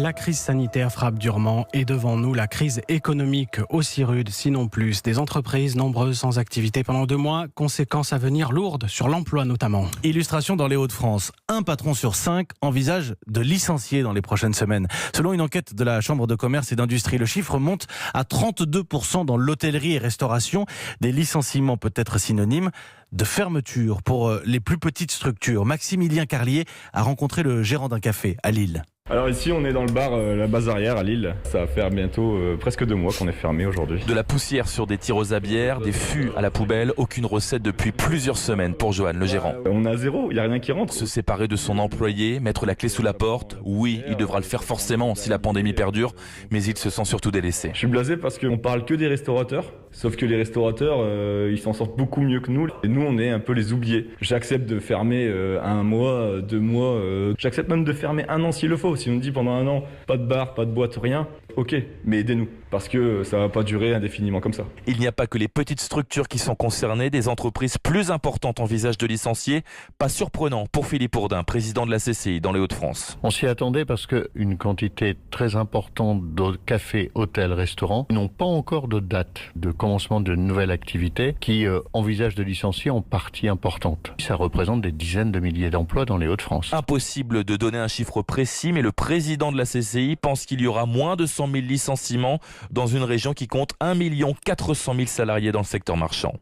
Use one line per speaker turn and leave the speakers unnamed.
La crise sanitaire frappe durement et devant nous la crise économique aussi rude, sinon plus. Des entreprises nombreuses sans activité pendant 2 mois, conséquences à venir lourdes sur l'emploi notamment.
Illustration dans les Hauts-de-France. Un patron sur 5 envisage de licencier dans les prochaines semaines. Selon une enquête de la Chambre de commerce et d'industrie, le chiffre monte à 32% dans l'hôtellerie et restauration. Des licenciements peut être synonymes de fermeture pour les plus petites structures. Maximilien Carlier a rencontré le gérant d'un café à Lille.
Alors ici on est dans le bar La Base Arrière à Lille. Ça va faire bientôt presque 2 mois qu'on est fermé aujourd'hui.
De la poussière sur des tireuses à bière, des fûts à la poubelle, aucune recette depuis plusieurs semaines pour Johan, le gérant.
On a zéro, il n'y a rien qui rentre.
Se séparer de son employé, mettre la clé sous la porte, oui, il devra le faire forcément si la pandémie perdure, mais il se sent surtout délaissé.
Je suis blasé parce qu'on parle que des restaurateurs, sauf que les restaurateurs, ils s'en sortent beaucoup mieux que nous. Et nous, on est un peu les oubliés. J'accepte de fermer 1 mois, 2 mois, j'accepte même de fermer 1 an s'il le faut. Si on me dit pendant 1 an, pas de bar, pas de boîte, rien, ok, mais aidez-nous, parce que ça va pas durer indéfiniment comme ça.
Il n'y a pas que les petites structures qui sont concernées, des entreprises plus importantes envisagent de licencier. Pas surprenant pour Philippe Ourdin, président de la CCI dans les Hauts-de-France.
On s'y attendait parce qu'une quantité très importante de cafés, hôtels, restaurants n'ont pas encore de date de commencement de nouvelles activités qui envisagent de licencier en partie importante. Ça représente des dizaines de milliers d'emplois dans les Hauts-de-France.
Impossible de donner un chiffre précis, mais le président de la CCI pense qu'il y aura moins de 100 000 licenciements dans une région qui compte 1 400 000 salariés dans le secteur marchand.